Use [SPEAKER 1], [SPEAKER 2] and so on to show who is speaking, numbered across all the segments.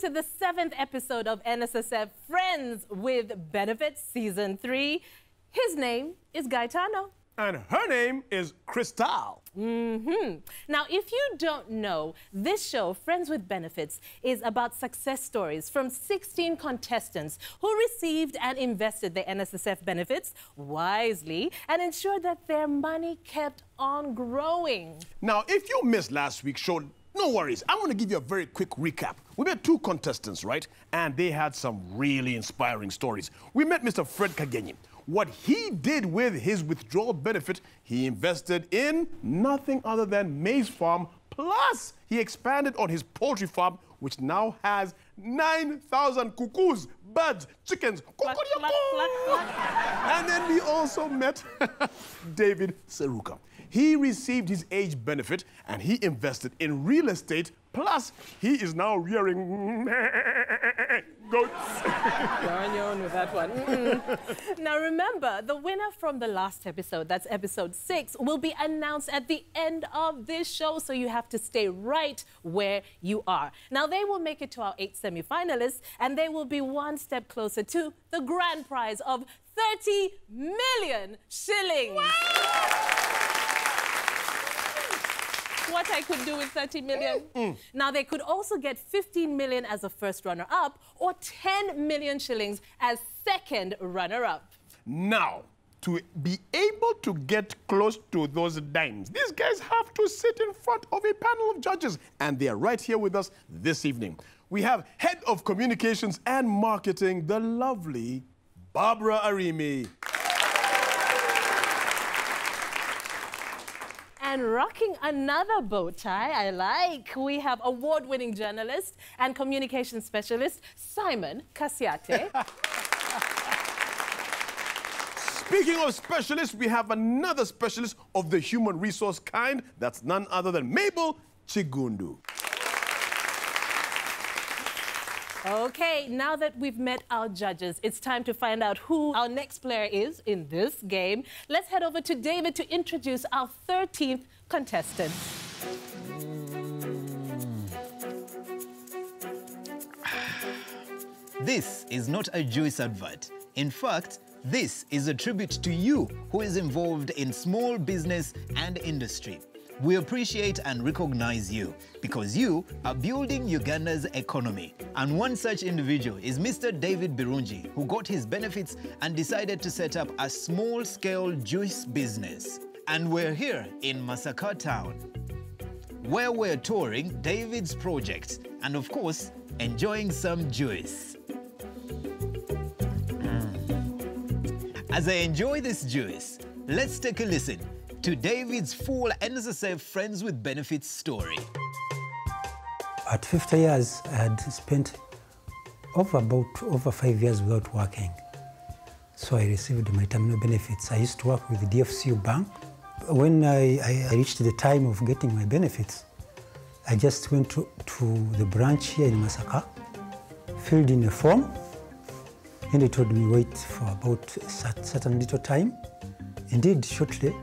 [SPEAKER 1] Welcome to the 7th episode of NSSF Friends with Benefits Season 3. His name is Gaetano.
[SPEAKER 2] And her name is Crystal.
[SPEAKER 1] Now, if you don't know, this show, Friends with Benefits, is about success stories from 16 contestants who received and invested their NSSF benefits wisely and ensured that their money kept on growing.
[SPEAKER 2] Now, if you missed last week's show, no worries. I'm going to give you a very quick recap. We met 2 contestants, right? And they had some really inspiring stories. We met Mr. Fred Kagenyi. What he did with his withdrawal benefit, he invested in nothing other than maize farm, plus he expanded on his poultry farm, which now has 9,000 cuckoos, birds, chickens. And then we also met David Seruka. He received his age benefit and he invested in real estate, plus he is now rearing goats.
[SPEAKER 1] Going on with that one. Now remember, the winner from the last episode, that's episode 6, will be announced at the end of this show, so you have to stay right where you are. Now they will make it to our 8 semi-finalists and they will be one step closer to the grand prize of 30 million shillings. Wow! What I could do with 30 million. Now, they could also get 15 million as a first runner-up or 10 million shillings as second runner-up.
[SPEAKER 2] Now, to be able to get close to those dimes, these guys have to sit in front of a panel of judges, and they are right here with us this evening. We have Head of Communications and Marketing, the lovely Barbara Arimi.
[SPEAKER 1] And rocking another bow tie I like, we have award-winning journalist and communication specialist, Simon Kasiate.
[SPEAKER 2] Speaking of specialists, we have another specialist of the human resource kind. That's none other than Mabel Chigundu.
[SPEAKER 1] Okay, now that we've met our judges, it's time to find out who our next player is in this game. Let's head over to David to introduce our 13th contestant.
[SPEAKER 3] This is not a juice advert. In fact, this is a tribute to you who is involved in small business and industry. We appreciate and recognize you because you are building Uganda's economy. And one such individual is Mr. David Birungi, who got his benefits and decided to set up a small-scale juice business. And we're here in Masaka town, where we're touring David's project and, of course, enjoying some juice. As I enjoy this juice, let's take a listen to David's full NSSF Friends with Benefits story.
[SPEAKER 4] At 50 years, I had spent over 5 years without working. So I received my terminal benefits. I used to work with the DFCU Bank. When I reached the time of getting my benefits, I just went to the branch here in Masaka, filled in a form, and they told me wait for about a certain little time. Indeed, shortly,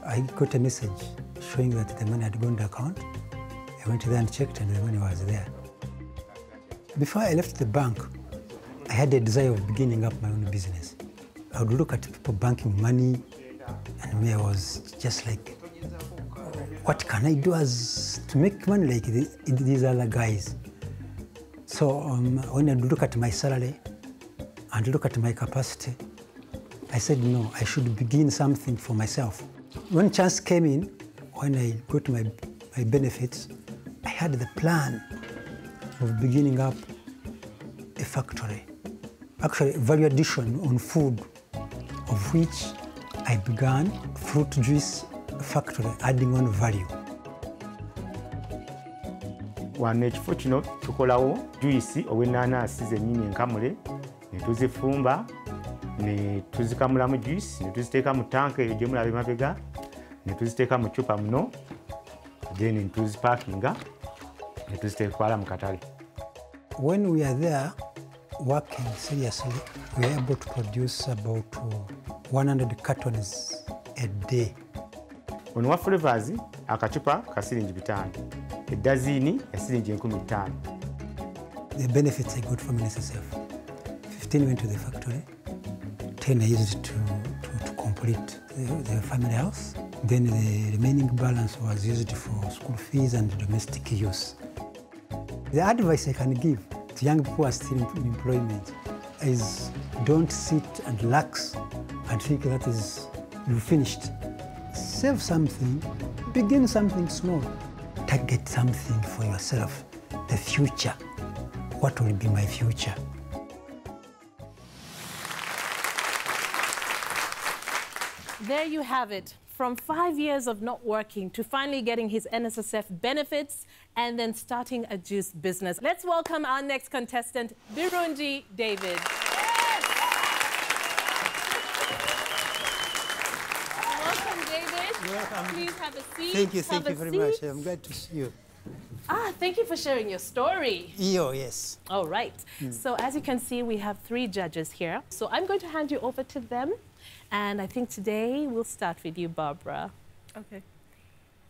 [SPEAKER 4] I got a message showing that the money had gone to the account. I went there and checked and the money was there. Before I left the bank, I had a desire of beginning up my own business. I would look at people banking money and me, I was just like, what can I do to make money like these other guys? So when I look at my salary and look at my capacity, I said, no, I should begin something for myself. When chance came in, when I got my benefits, I had the plan of beginning up a factory. Actually, value addition on food, of which I began fruit juice factory, adding on value.
[SPEAKER 5] Wano ekifo kino tukolawo juice ow'ennaanasi zennyini enkamule, ne tuzifumba, ne tuzikamulamu juice, ne tuziteeka mu tanka eyo gye mulaba emabega, ne tuziteeka mu cupa muno, then ne tuzipaakinga, ne tuzitwala mu katale.
[SPEAKER 4] When we are there working seriously, we are able to produce about 100 cartons a day.
[SPEAKER 5] Ono wa Flavors akacupa ka siringi 5, edazini ya siringi 15.
[SPEAKER 4] the benefits I got from NSSF. 15 went to the factory, 10 I used to complete the family house. Then the remaining balance was used for school fees and domestic use. The advice I can give to young people who are still in employment is don't sit and relax and think that is you finished. Save something, begin something small. Target something for yourself, the future. What will be my future?
[SPEAKER 1] There you have it. From 5 years of not working to finally getting his NSSF benefits and then starting a juice business. Let's welcome our next contestant, Birungi David. Welcome, David.
[SPEAKER 4] Welcome.
[SPEAKER 1] Please have a seat.
[SPEAKER 4] Thank you very much. I'm glad to see you.
[SPEAKER 1] Thank you for sharing your story.
[SPEAKER 4] Yes.
[SPEAKER 1] All right. So as you can see, we have 3 judges here. So I'm going to hand you over to them. And I think today we'll start with you, Barbara.
[SPEAKER 6] Okay.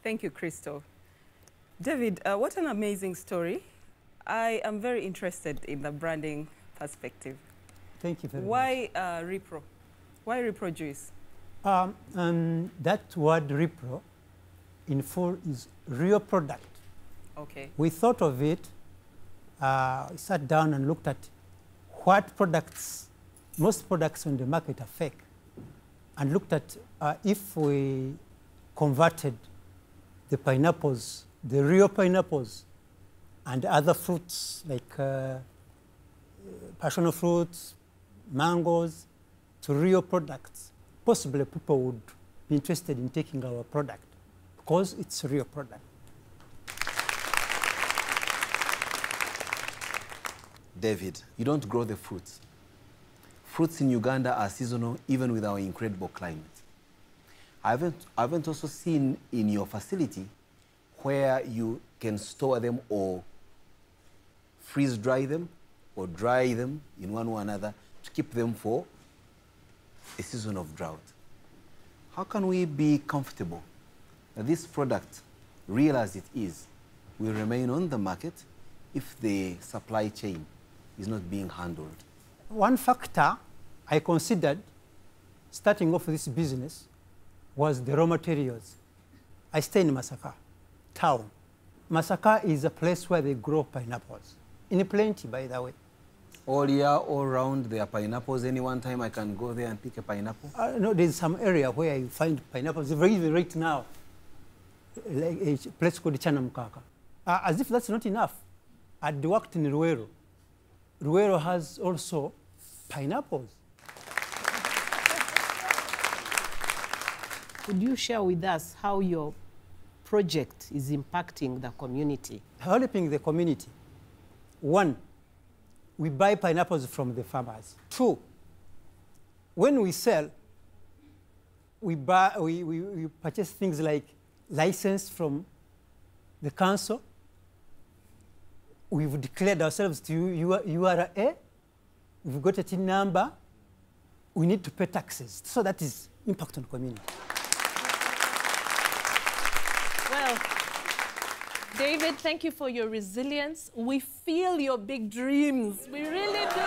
[SPEAKER 6] Thank you, Crystal. David, what an amazing story. I am very interested in the branding perspective.
[SPEAKER 4] Thank you very much.
[SPEAKER 6] Why Repro? Why Repro Juice?
[SPEAKER 4] That word Repro in full is real product.
[SPEAKER 6] Okay.
[SPEAKER 4] We thought of it, sat down and looked at what products, most products on the market are fake, and looked at if we converted the pineapples, the real pineapples, and other fruits like passion fruits, mangoes, to real products, possibly people would be interested in taking our product because it's a real product.
[SPEAKER 7] David, you don't grow the fruits. Fruits in Uganda are seasonal, even with our incredible climate. I haven't also seen in your facility where you can store them or freeze dry them or dry them in one or another to keep them for a season of drought. How can we be comfortable that this product, real as it is, will remain on the market if the supply chain is not being handled?
[SPEAKER 4] One factor I considered starting off this business was the raw materials. I stay in Masaka town. Masaka is a place where they grow pineapples. In plenty, by the way.
[SPEAKER 7] All year, all round, there are pineapples. Any one time I can go there and pick a pineapple?
[SPEAKER 4] No, there's some area where you find pineapples. Even right now, like a place called Chanamkaka. As if that's not enough, I'd worked in Ruero. Ruero has also pineapples.
[SPEAKER 8] Could you share with us how your project is impacting the community?
[SPEAKER 4] Helping the community. 1, we buy pineapples from the farmers. 2, when we sell, we purchase things like license from the council. We've declared ourselves to URA. We've got a TIN number. We need to pay taxes. So that is impact on the community.
[SPEAKER 1] Well, David, thank you for your resilience. We feel your big dreams. We really do.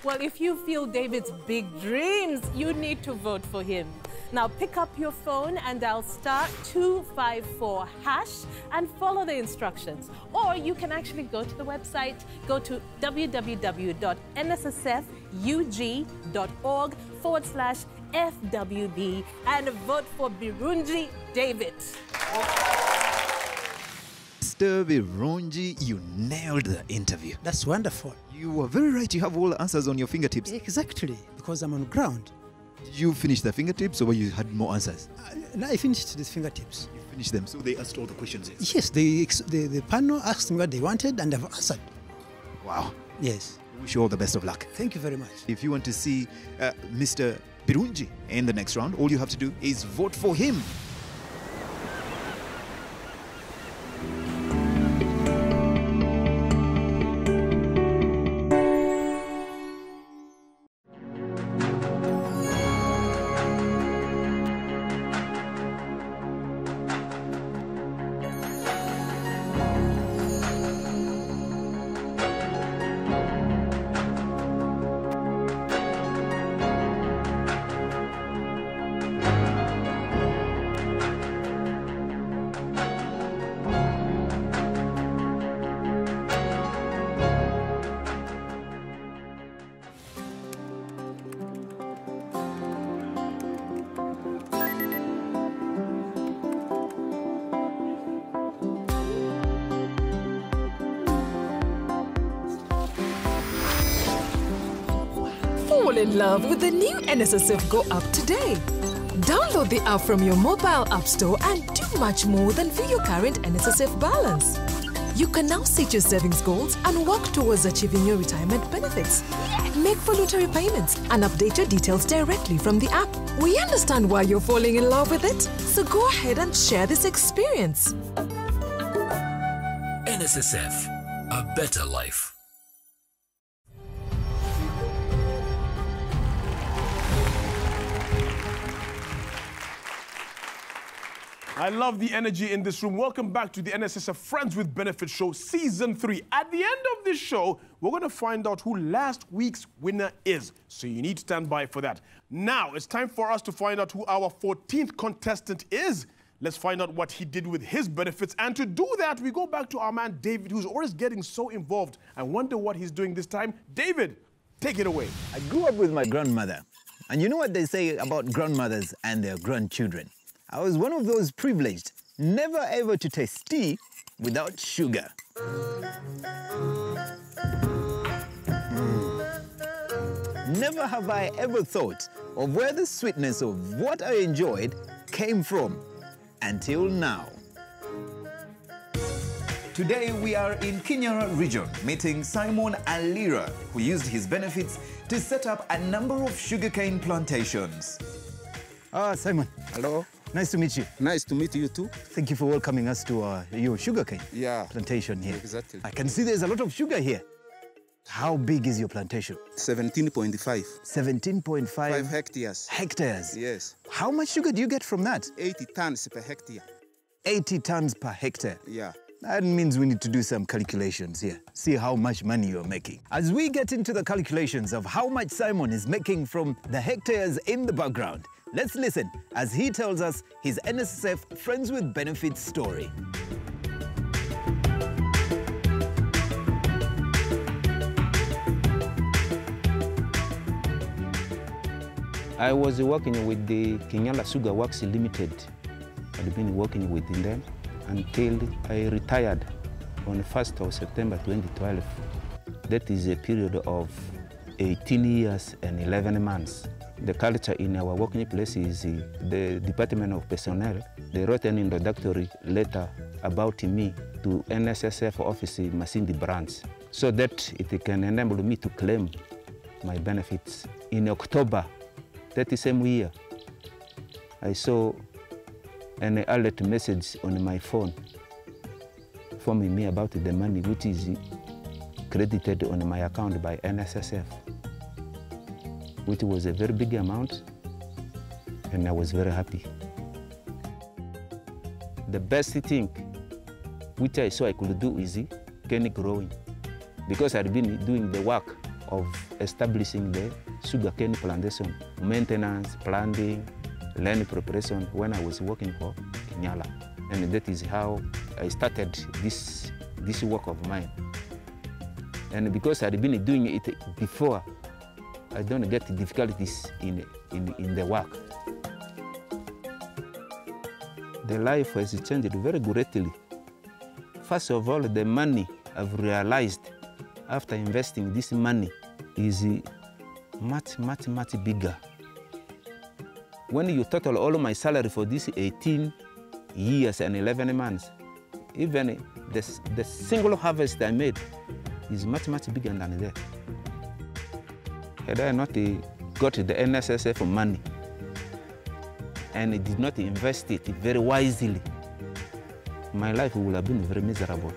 [SPEAKER 1] Well, if you feel David's big dreams, you need to vote for him. Now pick up your phone and dial *254# and follow the instructions. Or you can actually go to the website, go to www.nssfug.org/FWD and vote for Birungi David.
[SPEAKER 3] Mr. Birungi, you nailed the interview.
[SPEAKER 4] That's wonderful.
[SPEAKER 3] You were very right. You have all the answers on your fingertips.
[SPEAKER 4] Exactly, because I'm on ground.
[SPEAKER 3] Did you finish the fingertips or you had more answers?
[SPEAKER 4] No, I finished the fingertips.
[SPEAKER 3] You finished them, so they asked all the questions.
[SPEAKER 4] Yes, the panel asked me what they wanted and I've answered.
[SPEAKER 3] Wow.
[SPEAKER 4] Yes.
[SPEAKER 3] I wish you all the best of luck.
[SPEAKER 4] Thank you very much.
[SPEAKER 3] If you want to see Mr. Birungi in the next round, all you have to do is vote for him.
[SPEAKER 9] Fall in love with the new NSSF Go app today. Download the app from your mobile app store and do much more than view your current NSSF balance. You can now set your savings goals and work towards achieving your retirement benefits. Make voluntary payments and update your details directly from the app. We understand why you're falling in love with it, so go ahead and share this experience.
[SPEAKER 10] NSSF, a better life.
[SPEAKER 2] I love the energy in this room. Welcome back to the NSSF Friends with Benefits Show, Season 3. At the end of this show, we're going to find out who last week's winner is. So you need to stand by for that. Now, it's time for us to find out who our 14th contestant is. Let's find out what he did with his benefits. And to do that, we go back to our man, David, who's always getting so involved. I wonder what he's doing this time. David, take it away.
[SPEAKER 3] I grew up with my grandmother. And you know what they say about grandmothers and their grandchildren? I was one of those privileged, never ever to taste tea without sugar. Never have I ever thought of where the sweetness of what I enjoyed came from, until now. Today we are in Kinyara region, meeting Simon Aliira, who used his benefits to set up a number of sugarcane plantations. Simon.
[SPEAKER 11] Hello.
[SPEAKER 3] Nice to meet you.
[SPEAKER 11] Nice to meet you too.
[SPEAKER 3] Thank you for welcoming us to your sugarcane plantation here.
[SPEAKER 11] Exactly.
[SPEAKER 3] I can see there's a lot of sugar here. How big is your plantation?
[SPEAKER 11] 17.5.
[SPEAKER 3] 17.5
[SPEAKER 11] hectares.
[SPEAKER 3] Hectares?
[SPEAKER 11] Yes.
[SPEAKER 3] How much sugar do you get from that?
[SPEAKER 11] 80 tons per hectare.
[SPEAKER 3] 80 tons per hectare?
[SPEAKER 11] Yeah.
[SPEAKER 3] That means we need to do some calculations here. See how much money you're making. As we get into the calculations of how much Simon is making from the hectares in the background, let's listen as he tells us his NSSF Friends with Benefits story.
[SPEAKER 12] I was working with the Kinyala Sugar Works Limited. I'd been working with them until I retired on the 1st of September 2012. That is a period of 18 years and 11 months. The culture in our working place is the Department of Personnel. They wrote an introductory letter about me to NSSF office in Masindi branch so that it can enable me to claim my benefits. In October that same year, I saw an alert message on my phone informing me about the money which is credited on my account by NSSF, which was a very big amount, and I was very happy. The best thing which I saw I could do is cane growing, because I'd been doing the work of establishing the sugarcane plantation, maintenance, planting, land preparation when I was working for Kinyala. And that is how I started this work of mine. And because I'd been doing it before, I don't get difficulties in the work. The life has changed very greatly. First of all, the money I've realized after investing this money is much bigger. When you total all my salary for this 18 years and 11 months, even the single harvest I made is much bigger than that. Had I not got the NSSF money and did not invest it very wisely, my life would have been very miserable.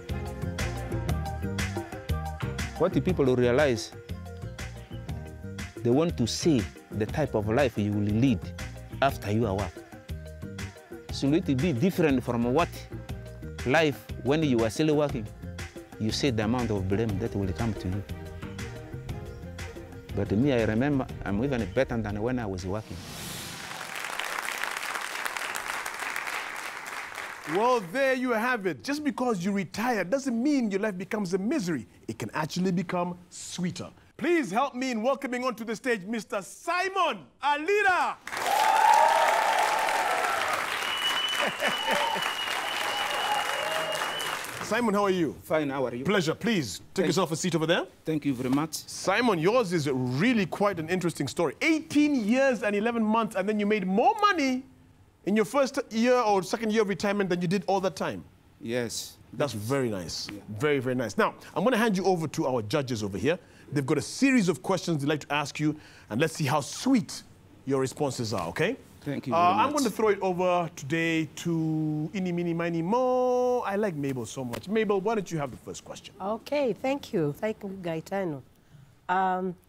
[SPEAKER 12] What the people realize, they want to see the type of life you will lead after your work. Should it be different from what life when you are still working? You see the amount of blame that will come to you. But me, I remember I'm even better than when I was working.
[SPEAKER 2] Well, there you have it. Just because you retire doesn't mean your life becomes a misery. It can actually become sweeter. Please help me in welcoming onto the stage Mr. Simon Aliira. Simon, how are you?
[SPEAKER 13] Fine, how are you?
[SPEAKER 2] Pleasure. Please, take yourself a seat over there.
[SPEAKER 13] Thank you very much.
[SPEAKER 2] Simon, yours is really quite an interesting story. 18 years and 11 months, and then you made more money in your first year or second year of retirement than you did all that time.
[SPEAKER 13] Yes.
[SPEAKER 2] That's very nice. Yeah. Very, very nice. Now, I'm going to hand you over to our judges over here. They've got a series of questions they'd like to ask you, and let's see how sweet your responses are, okay?
[SPEAKER 13] Thank you very much.
[SPEAKER 2] I'm going to throw it over today to Ini, Mini, Mini, Mo. I like Mabel so much. Mabel, why don't you have the first question?
[SPEAKER 8] Okay, thank you. Thank you, Gaetano.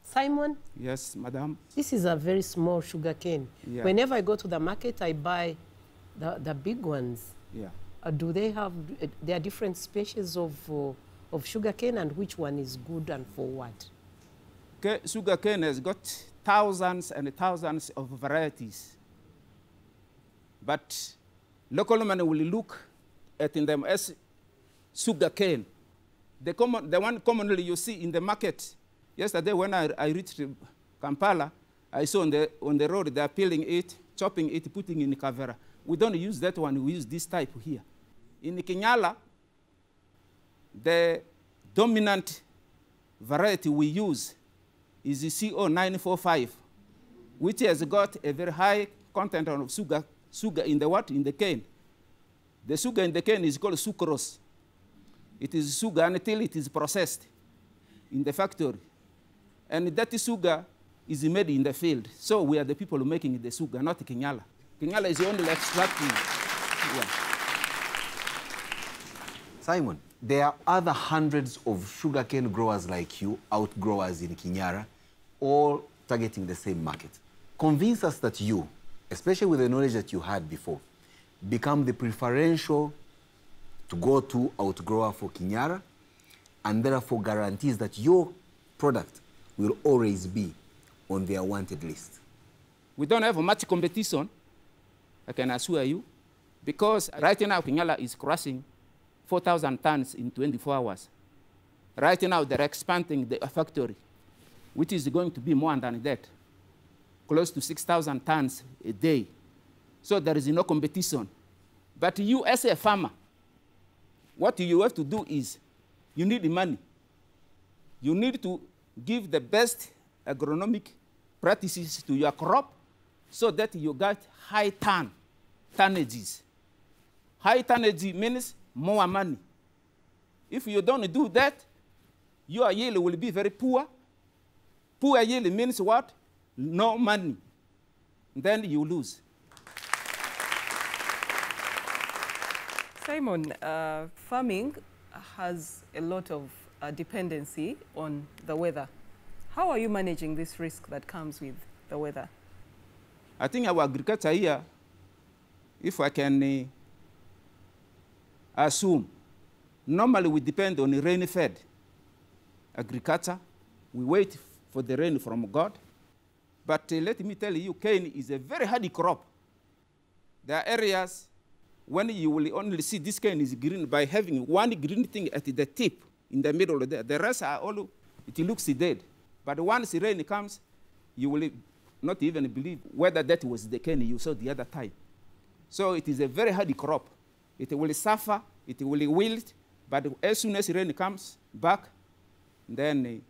[SPEAKER 8] Simon?
[SPEAKER 13] Yes, madam?
[SPEAKER 8] This is a very small sugarcane.
[SPEAKER 13] Yeah.
[SPEAKER 8] Whenever I go to the market, I buy the big ones.
[SPEAKER 13] Yeah.
[SPEAKER 8] Do they have, there are different species of sugarcane, and which one is good and for what?
[SPEAKER 13] Okay, sugarcane has got thousands and thousands of varieties. But local man will look at them as sugarcane. The one commonly you see in the market. Yesterday when I reached Kampala, I saw on the road they are peeling it, chopping it, putting in kavera. We don't use that one, we use this type here. In Kinyala, the dominant variety we use is the CO945, which has got a very high content of sugar in the what? In the cane. The sugar in the cane is called sucrose. It is sugar until it is processed in the factory. And that sugar is made in the field. So we are the people making the sugar, not Kinyala. Kinyala is only extracting. Yeah.
[SPEAKER 7] Simon, there are other hundreds of sugarcane growers like you, outgrowers in Kinyara, all targeting the same market. Convince us that you, especially with the knowledge that you had before, become the preferential to go to outgrower for Kinyara, and therefore guarantees that your product will always be on their wanted list.
[SPEAKER 13] We don't have much competition, I can assure you, because right now Kinyala is crossing 4,000 tons in 24 hours. Right now they're expanding the factory, which is going to be more than that, close to 6,000 tons a day. So there is no competition. But you as a farmer, what you have to do is you need money. You need to give the best agronomic practices to your crop so that you get high tonnages. High tonnage means more money. If you don't do that, your yield will be very poor. Poor yield means what? No money. Then you lose.
[SPEAKER 6] Simon, farming has a lot of dependency on the weather. How are you managing this risk that comes with the weather?
[SPEAKER 13] I think our agriculture here, if I can assume, normally we depend on rain-fed agriculture. We wait for the rain from God. But let me tell you, cane is a very hardy crop. There are areas when you will only see this cane is green by having one green thing at the tip, in the middle there. The rest are all, it looks dead. But once the rain comes, you will not even believe whether that was the cane you saw the other time. So it is a very hardy crop. It will suffer, it will wilt, but as soon as rain comes back, then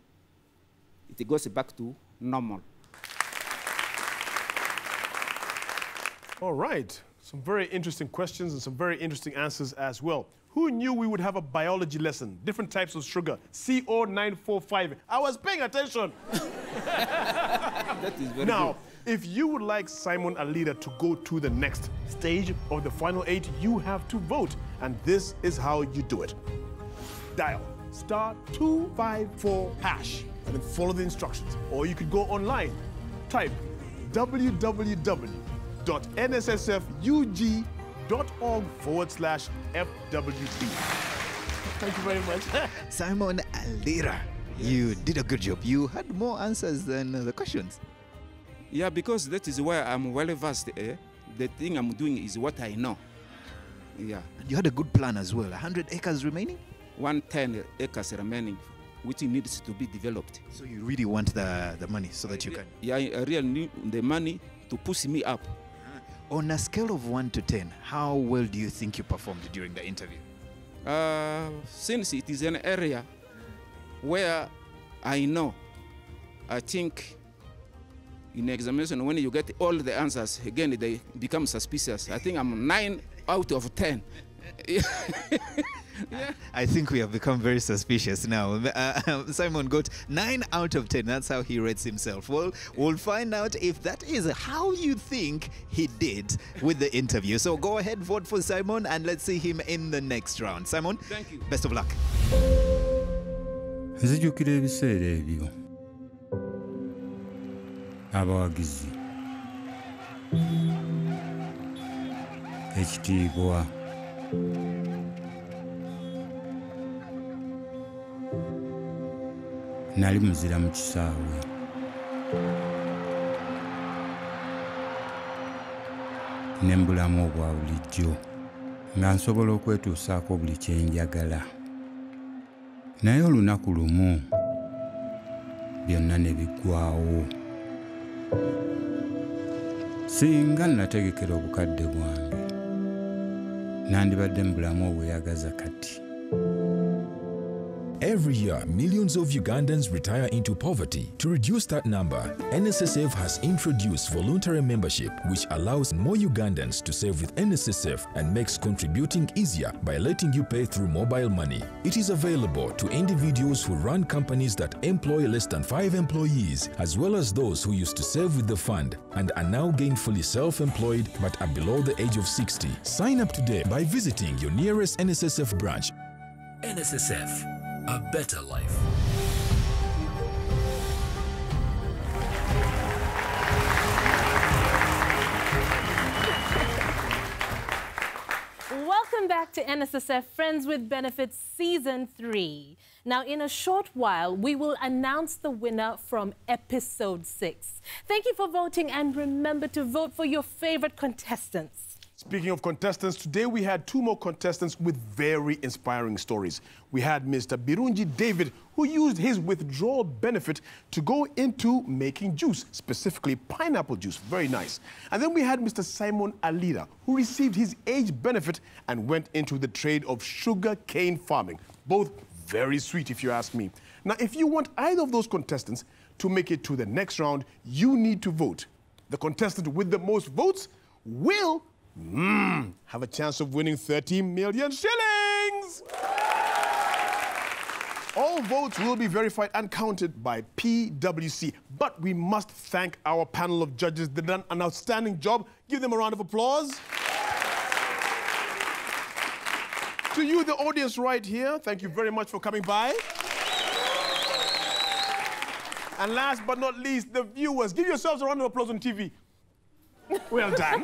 [SPEAKER 13] it goes back to normal.
[SPEAKER 2] All right. Some very interesting questions and some very interesting answers as well. Who knew we would have a biology lesson? Different types of sugar. CO945. I was paying attention.
[SPEAKER 13] That is very
[SPEAKER 2] now,
[SPEAKER 13] good.
[SPEAKER 2] if you would like Simon Aliira to go to the next stage of the final 8, you have to vote. And this is how you do it. Dial *254# and then follow the instructions. Or you could go online. Type www.nssfug.org/FWB. Thank you very much.
[SPEAKER 3] Simon Aliira, you did a good job. You had more answers than the questions.
[SPEAKER 13] Yeah, because that is why I'm well versed. The thing I'm doing is what I know. Yeah.
[SPEAKER 3] You had a good plan as well. 100 acres remaining?
[SPEAKER 13] 110 acres remaining, which needs to be developed.
[SPEAKER 3] So you really want the money so that you can?
[SPEAKER 13] Yeah, I really need the money to push me up.
[SPEAKER 3] On a scale of 1 to 10, how well do you think you performed during the interview?
[SPEAKER 13] Since it is an area where I know, I think in examination, when you get all the answers, again, they become suspicious. I think I'm 9 out of 10. Yeah.
[SPEAKER 3] I think we have become very suspicious now. Simon got 9 out of 10. That's how he rates himself. Well, we'll find out if that is how you think he did with the interview. So go ahead, vote for Simon, and let's see him in the next round. Simon,
[SPEAKER 13] thank you.
[SPEAKER 3] Best of luck.
[SPEAKER 14] Nzijukira ebiseera ebyo abawagizi ekitiibwa nali muzira mu kisaawe ne mbulamu obwa bulijjo nga nsobola okwetuusaako buli kye njagala. Naye olunaku lumu byonna ne biggwaawo. Singa nategekera obukadde bwange nandibadde mu bulamu obweyagaza kati.
[SPEAKER 15] Every year, millions of Ugandans retire into poverty. To reduce that number, NSSF has introduced voluntary membership, which allows more Ugandans to save with NSSF and makes contributing easier by letting you pay through mobile money. It is available to individuals who run companies that employ less than 5 employees, as well as those who used to save with the fund and are now gainfully self-employed but are below the age of 60. Sign up today by visiting your nearest NSSF branch.
[SPEAKER 10] NSSF, a better life.
[SPEAKER 1] Welcome back to NSSF Friends with Benefits Season 3. Now, in a short while, we will announce the winner from Episode 6. Thank you for voting, and remember to vote for your favorite contestants.
[SPEAKER 2] Speaking of contestants, today we had 2 more contestants with very inspiring stories. We had Mr. Birungi David, who used his withdrawal benefit to go into making juice, specifically pineapple juice. Very nice. And then we had Mr. Simon Aliira, who received his age benefit and went into the trade of sugarcane farming. Both very sweet, if you ask me. Now, if you want either of those contestants to make it to the next round, you need to vote. The contestant with the most votes will have a chance of winning 30 million shillings. All votes will be verified and counted by PwC. But we must thank our panel of judges. They've done an outstanding job. Give them a round of applause. To you, the audience right here, thank you very much for coming by. And last but not least, the viewers. Give yourselves a round of applause on TV. Well done.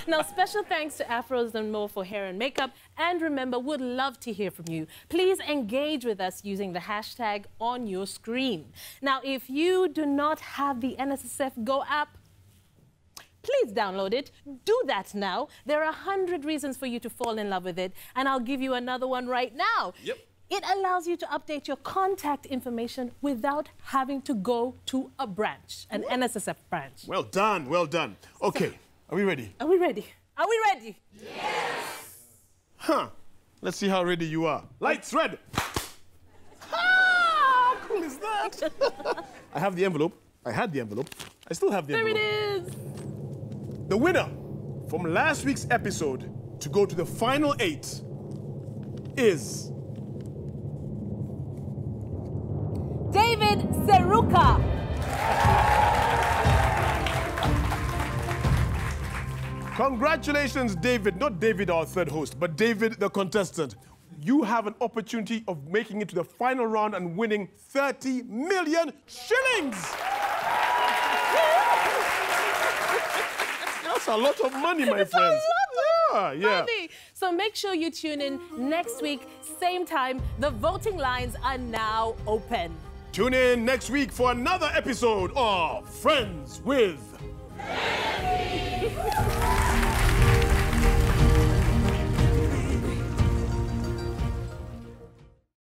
[SPEAKER 1] Now, special thanks to Afros and More for hair and makeup. And remember, we'd love to hear from you. Please engage with us using the hashtag on your screen. Now, if you do not have the NSSF Go app, please download it. Do that now. There are 100 reasons for you to fall in love with it. And I'll give you another one right now.
[SPEAKER 2] Yep.
[SPEAKER 1] It allows you to update your contact information without having to go to a branch, an NSSF branch.
[SPEAKER 2] Well done, well done. Okay, are we ready?
[SPEAKER 1] Are we ready? Are we ready?
[SPEAKER 2] Yes! Huh. Let's see how ready you are. Lights red.
[SPEAKER 1] How
[SPEAKER 2] cool is that? I have the envelope. I had the envelope. I still have the envelope.
[SPEAKER 1] There it is.
[SPEAKER 2] The winner from last week's episode to go to the final 8 is
[SPEAKER 1] David Seruka.
[SPEAKER 2] Congratulations, David. Not David, our third host, but David, the contestant. You have an opportunity of making it to the final round and winning 30 million shillings. That's a lot of money, my friends.
[SPEAKER 1] Money. So make sure you tune in next week, same time. The voting lines are now open.
[SPEAKER 2] Tune in next week for another episode of Friends with Benefits.